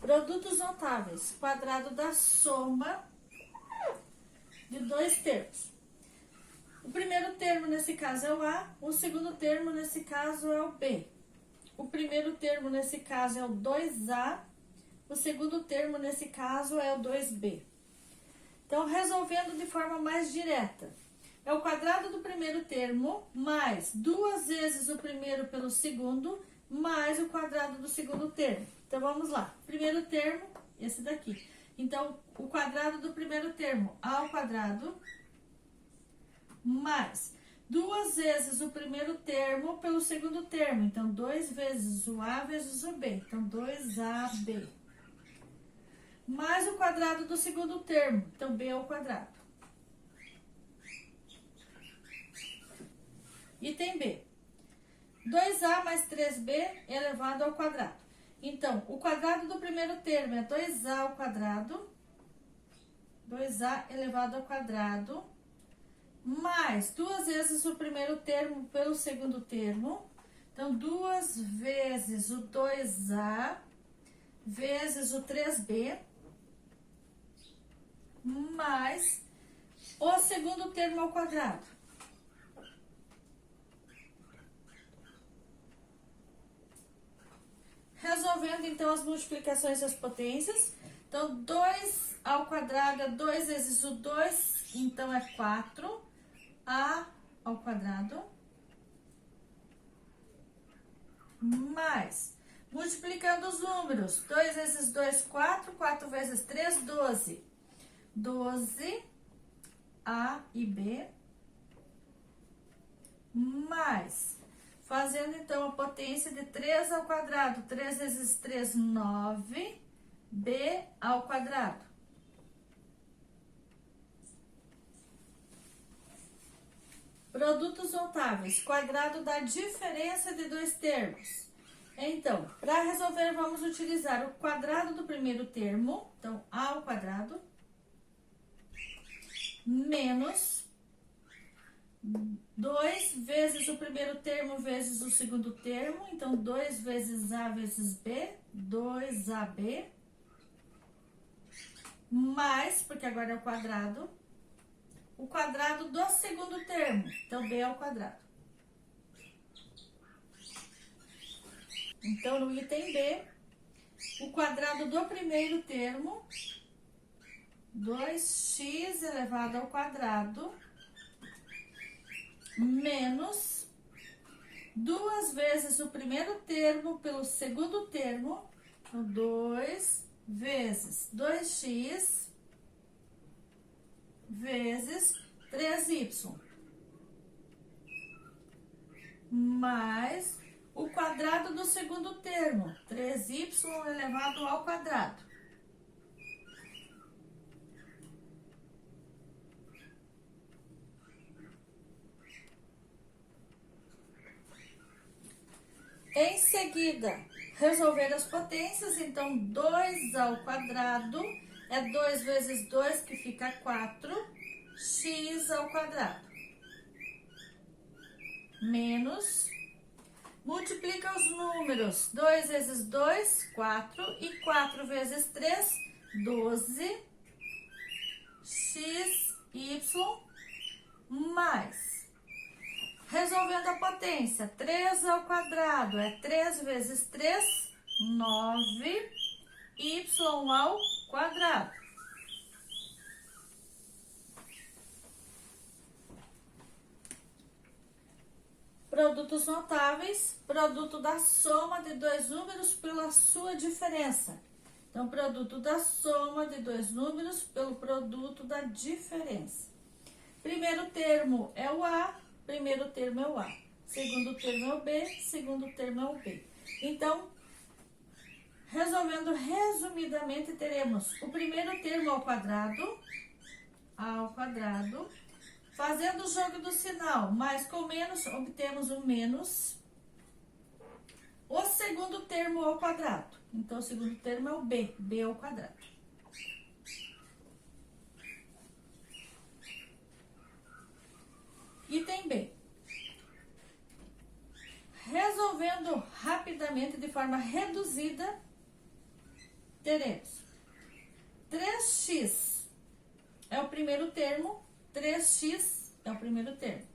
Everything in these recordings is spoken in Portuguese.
Produtos notáveis, quadrado da soma de dois termos. O primeiro termo nesse caso é o A, o segundo termo nesse caso é o B. O primeiro termo nesse caso é o 2A, o segundo termo nesse caso é o 2B. Então, resolvendo de forma mais direta, é o quadrado do primeiro termo mais 2 vezes o primeiro pelo segundo, mais o quadrado do segundo termo. Então, vamos lá. Primeiro termo, esse daqui. Então, o quadrado do primeiro termo, A ao quadrado, mais 2 vezes o primeiro termo pelo segundo termo. Então, 2 vezes o A vezes o B. Então, 2AB. Mais o quadrado do segundo termo. Então, B ao quadrado. Item B. 2A mais 3B elevado ao quadrado. Então, o quadrado do primeiro termo é 2A ao quadrado. 2A elevado ao quadrado. Mais 2 vezes o primeiro termo pelo segundo termo. Então, 2 vezes o 2A vezes o 3B. Mais o segundo termo ao quadrado. Resolvendo, então, as multiplicações e as potências. Então, 2 ao quadrado é 2 vezes o 2, então é 4A ao quadrado. Mais, multiplicando os números, 2 vezes 2, 4, 4 vezes 3, 12. 12, A e B. Mais, fazendo então a potência de 3 ao quadrado. 3 vezes 3, 9. B ao quadrado. Produtos notáveis. Quadrado da diferença de dois termos. Então, para resolver, vamos utilizar o quadrado do primeiro termo. Então, A ao quadrado. Menos 2 vezes o primeiro termo vezes o segundo termo. Então, 2 vezes A vezes B, 2AB. Mais, porque agora é o quadrado do segundo termo. Então, B ao quadrado. Então, no item B, o quadrado do primeiro termo, 2x elevado ao quadrado, menos 2 vezes o primeiro termo pelo segundo termo. Então, 2 vezes 2x vezes 3y. Mais o quadrado do segundo termo, 3y elevado ao quadrado. Em seguida, resolver as potências, então 2 ao quadrado é 2 vezes 2, que fica 4, x ao quadrado. Menos, multiplica os números, 2 vezes 2, 4, e 4 vezes 3, 12, xy, mais. Resolvendo a potência, 3 ao quadrado é 3 vezes 3, 9, y ao quadrado. Produtos notáveis, produto da soma de dois números pela sua diferença. Então, produto da soma de dois números pelo produto da diferença. Primeiro termo é o A, primeiro termo é o A. Segundo termo é o B, segundo termo é o B. Então, resolvendo resumidamente, teremos o primeiro termo ao quadrado, A ao quadrado. Fazendo o jogo do sinal, mais com menos, obtemos o menos. O segundo termo ao quadrado. Então, o segundo termo é o B, B ao quadrado. Item B. Resolvendo rapidamente, de forma reduzida, teremos 3x é o primeiro termo, 3x é o primeiro termo.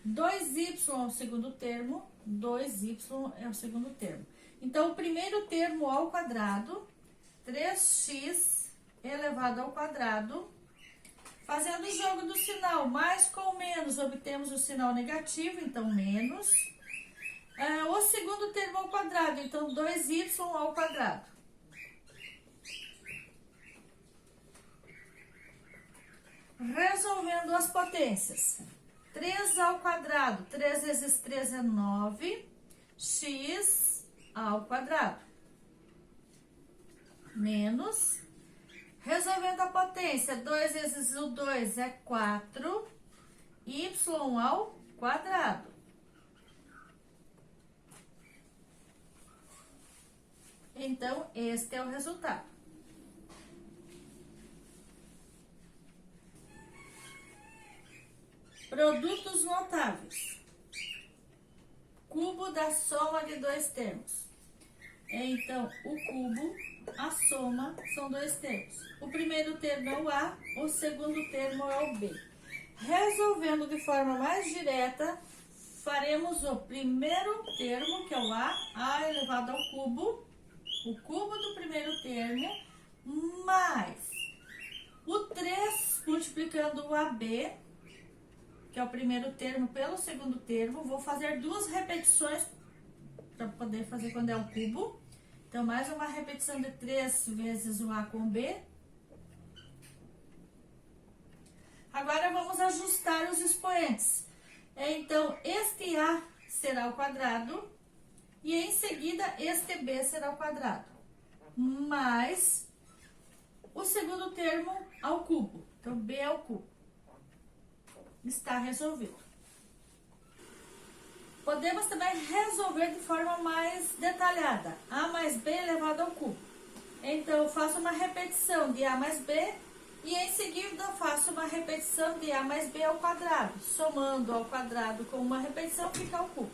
2y é o segundo termo, 2y é o segundo termo. Então, o primeiro termo ao quadrado, 3x elevado ao quadrado, fazendo o jogo do sinal, mais com menos, obtemos o sinal negativo, então menos. O segundo termo ao quadrado, então 2y ao quadrado. Resolvendo as potências. 3 ao quadrado, 3 vezes 3 é 9, x ao quadrado. Menos, resolvendo a potência, 2 vezes o 2 é 4, y ao quadrado. Então, este é o resultado. Produtos notáveis. Cubo da soma de dois termos. Então, o cubo, a soma, são dois termos. O primeiro termo é o A, o segundo termo é o B. Resolvendo de forma mais direta, faremos o primeiro termo, que é o A elevado ao cubo, o cubo do primeiro termo, mais o 3 multiplicando o AB, que é o primeiro termo pelo segundo termo. Vou fazer duas repetições para poder fazer quando é o cubo. Então, mais uma repetição de 3 vezes o A com B. Agora, vamos ajustar os expoentes. Então, este A será ao quadrado e, em seguida, este B será ao quadrado. Mais o segundo termo ao cubo. Então, B ao cubo. Está resolvido. Podemos também resolver de forma mais detalhada. A mais B elevado ao cubo. Então, eu faço uma repetição de A mais B e em seguida faço uma repetição de A mais B ao quadrado. Somando ao quadrado com uma repetição, fica ao cubo.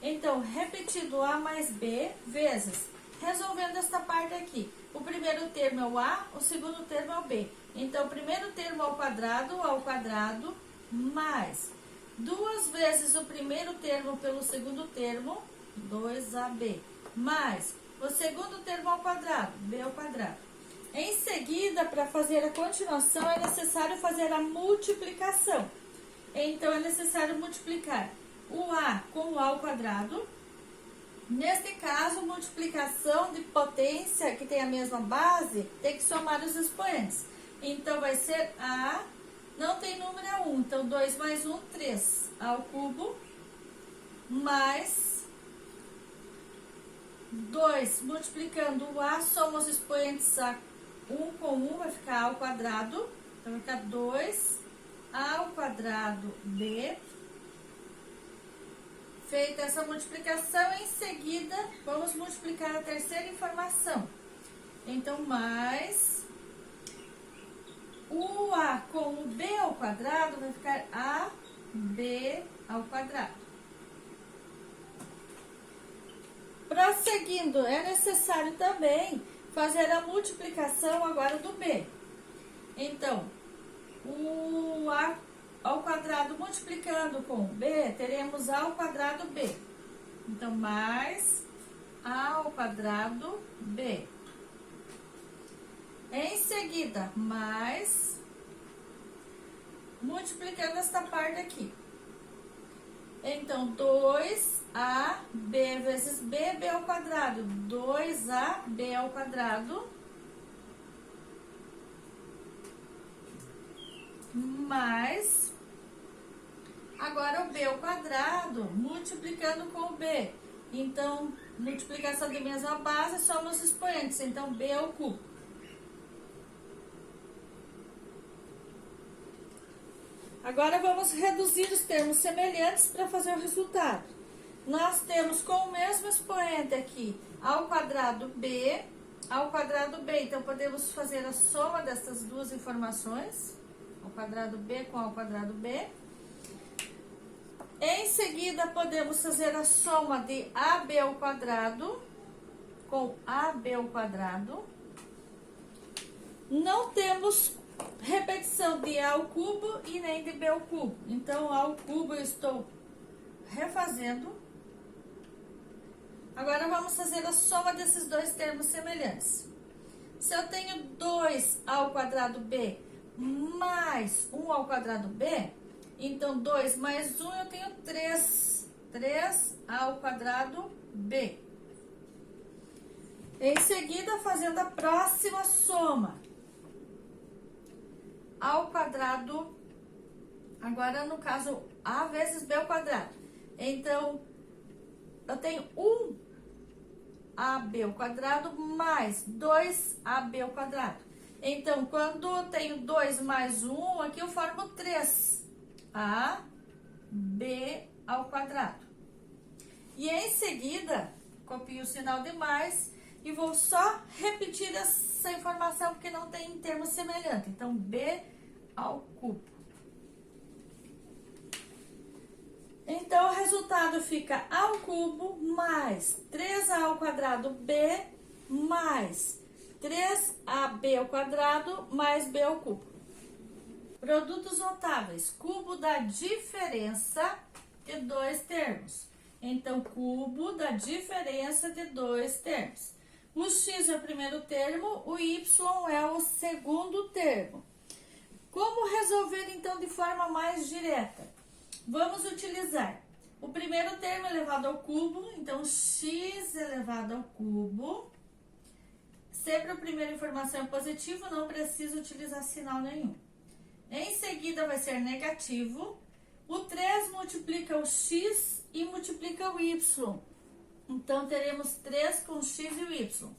Então, repetido A mais B vezes, resolvendo esta parte aqui. O primeiro termo é o A, o segundo termo é o B. Então, o primeiro termo ao quadrado, mais 2 vezes o primeiro termo pelo segundo termo, 2AB, mais o segundo termo ao quadrado, B ao quadrado. Em seguida, para fazer a continuação, é necessário fazer a multiplicação. Então, é necessário multiplicar o A com o A ao quadrado. Neste caso, multiplicação de potência, que tem a mesma base, tem que somar os expoentes. Então, vai ser A, não tem número, é 1. Então, 2 mais 1, 3 ao cubo, mais 2, multiplicando o A, soma os expoentes A, 1 com 1, vai ficar A ao quadrado. Então, vai ficar 2 A ao quadrado B. Feita essa multiplicação, em seguida, vamos multiplicar a terceira informação. Então, mais o A com o B ao quadrado vai ficar AB ao quadrado. Prosseguindo, é necessário também fazer a multiplicação agora do B. Então, o A ao quadrado multiplicando com o B, teremos A ao quadrado B. Então, mais A ao quadrado B. Em seguida, mais, multiplicando esta parte aqui. Então, 2AB vezes B, B ao quadrado. 2AB ao quadrado. Mais, agora o B ao quadrado, multiplicando com o B. Então, multiplicação de mesma base, somos expoentes. Então, B ao cubo. Agora, vamos reduzir os termos semelhantes para fazer o resultado. Nós temos com o mesmo expoente aqui, A ao quadrado B, A ao quadrado B. Então, podemos fazer a soma dessas duas informações. Ao quadrado B com A ao quadrado B. Em seguida, podemos fazer a soma de AB ao quadrado com AB ao quadrado. Não temos repetição de A ao cubo e nem de B ao cubo. Então, A ao cubo eu estou refazendo. Agora, vamos fazer a soma desses dois termos semelhantes. Se eu tenho 2A ao quadrado B mais 1 ao quadrado B, então 2 mais 1 eu tenho 3. 3A ao quadrado B. Em seguida, fazendo a próxima soma. A ao quadrado, agora no caso, A vezes B ao quadrado. Então, eu tenho 1AB ao quadrado mais 2AB ao quadrado. Então, quando eu tenho 2 mais 1, aqui eu formo 3AB ao quadrado. E em seguida, copio o sinal de mais e vou só repetir essa informação porque não tem termo semelhante. Então, B ao cubo. Então, o resultado fica A ao cubo mais 3A ao quadrado B mais 3AB ao quadrado mais B ao cubo. Produtos notáveis. Cubo da diferença de dois termos. Então, cubo da diferença de dois termos. O x é o primeiro termo, o y é o segundo termo. Como resolver, então, de forma mais direta? Vamos utilizar o primeiro termo elevado ao cubo, então, x elevado ao cubo. Sempre a primeira informação é positivo, não precisa utilizar sinal nenhum. Em seguida, vai ser negativo. O 3 multiplica o x e multiplica o y. Então, teremos 3 com x e o y.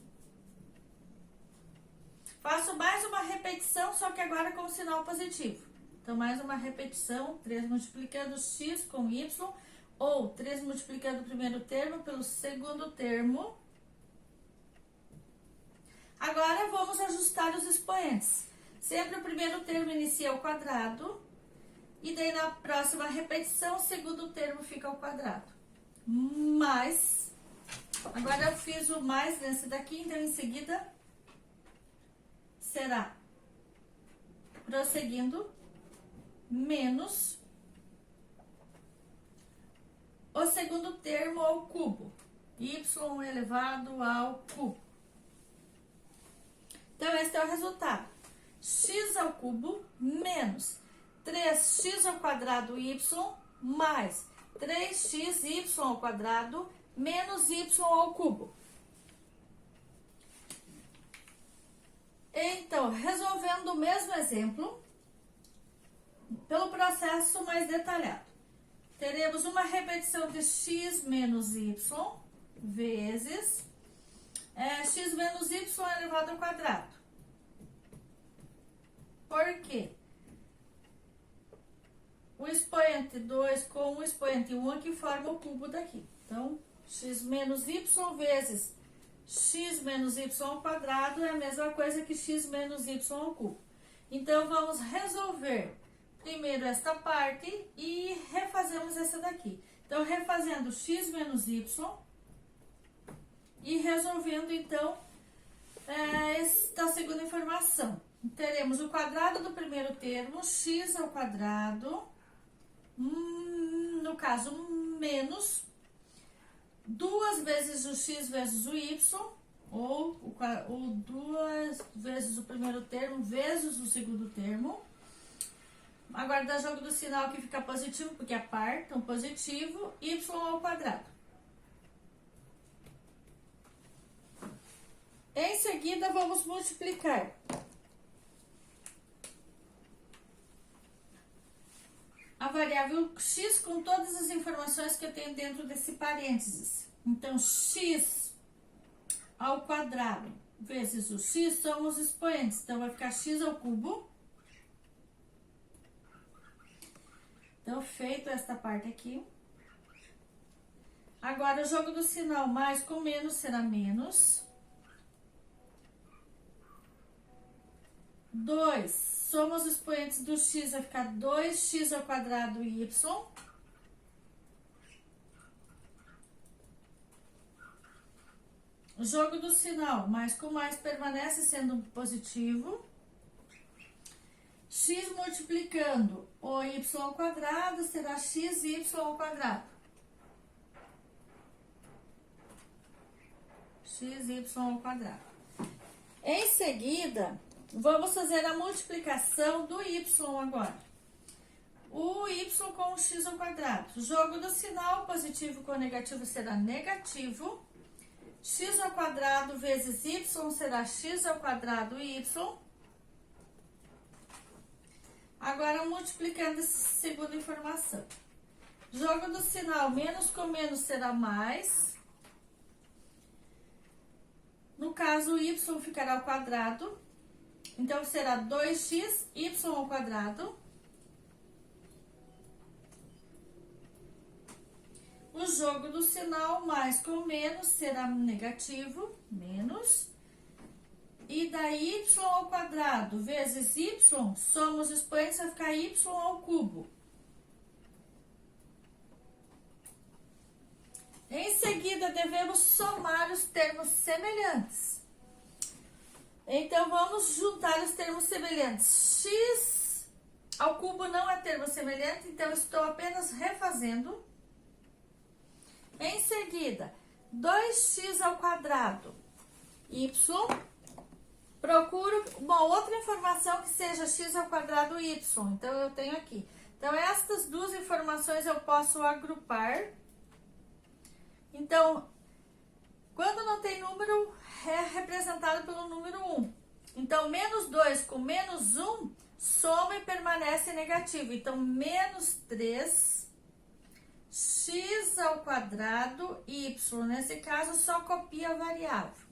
Faço mais uma repetição, só que agora com sinal positivo. Então, mais uma repetição, 3 multiplicando x com y, ou 3 multiplicando o primeiro termo pelo segundo termo. Agora, vamos ajustar os expoentes. Sempre o primeiro termo inicia ao quadrado, e daí na próxima repetição, o segundo termo fica ao quadrado. Mais, agora eu fiz o mais nesse daqui, então em seguida será, prosseguindo, menos o segundo termo ao cubo, y elevado ao cubo. Então, esse é o resultado. X ao cubo menos 3x ao quadrado y mais 3xy ao quadrado menos y ao cubo. Então, resolvendo o mesmo exemplo, pelo processo mais detalhado. Teremos uma repetição de x menos y vezes x menos y elevado ao quadrado. Por quê? O expoente 2 com o expoente 1 aqui forma o cubo daqui. Então, x menos y vezes x menos y ao quadrado é a mesma coisa que x menos y ao cubo. Então, vamos resolver primeiro esta parte e refazemos essa daqui. Então, refazendo x menos y e resolvendo, então, esta segunda informação. Teremos o quadrado do primeiro termo, x ao quadrado, no caso, menos 2 vezes o x vezes o y, ou 2 vezes o primeiro termo vezes o segundo termo. Agora, dá jogo do sinal que fica positivo, porque é par, então positivo, y ao quadrado. Em seguida, vamos multiplicar a variável x com todas as informações que eu tenho dentro desse parênteses. Então, x ao quadrado vezes o x são os expoentes. Então, vai ficar x ao cubo. Então, feito esta parte aqui. Agora, o jogo do sinal mais com menos será menos. 2, soma os expoentes do x, vai ficar 2x ao quadrado y. O jogo do sinal, mais com mais permanece sendo positivo. x multiplicando o y ao quadrado será xy ao quadrado. Xy ao quadrado. Em seguida, vamos fazer a multiplicação do y agora. O y com o x ao quadrado. Jogo do sinal, positivo com negativo será negativo. X ao quadrado vezes y será x ao quadrado y. Agora, multiplicando essa segunda informação. Jogo do sinal, menos com menos será mais. No caso, o y ficará ao quadrado. Então, será 2x, y ao quadrado. O jogo do sinal, mais com menos, será negativo, menos. E daí, y ao quadrado vezes y, soma os expoentes, vai ficar y ao cubo. Em seguida, devemos somar os termos semelhantes. Então, vamos juntar os termos semelhantes. X ao cubo não é termo semelhante, então estou apenas refazendo. Em seguida, 2x ao quadrado, y. Procuro uma outra informação que seja x ao quadrado y. Então, eu tenho aqui. Então, estas duas informações eu posso agrupar. Então, quando não tem número, é representado pelo número 1. Então, menos 2 com menos 1, soma e permanece negativo. Então, menos 3, x ao quadrado, y. Nesse caso, só copia a variável.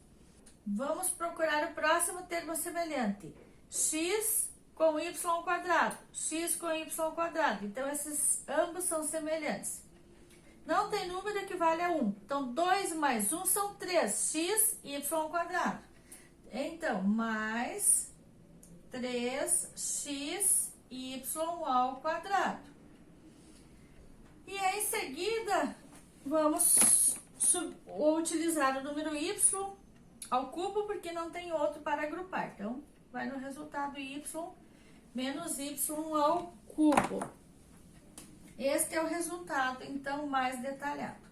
Vamos procurar o próximo termo semelhante. X com y ao quadrado, x com y ao quadrado. Então, esses ambos são semelhantes. Não tem número equivale a 1. Então, 2 mais 1 são 3. X, y ao quadrado. Então, mais 3x, y ao quadrado. E em seguida, vamos utilizar o número y ao cubo, porque não tem outro para agrupar. Então, vai no resultado y menos y ao cubo. Este é o resultado, então, mais detalhado.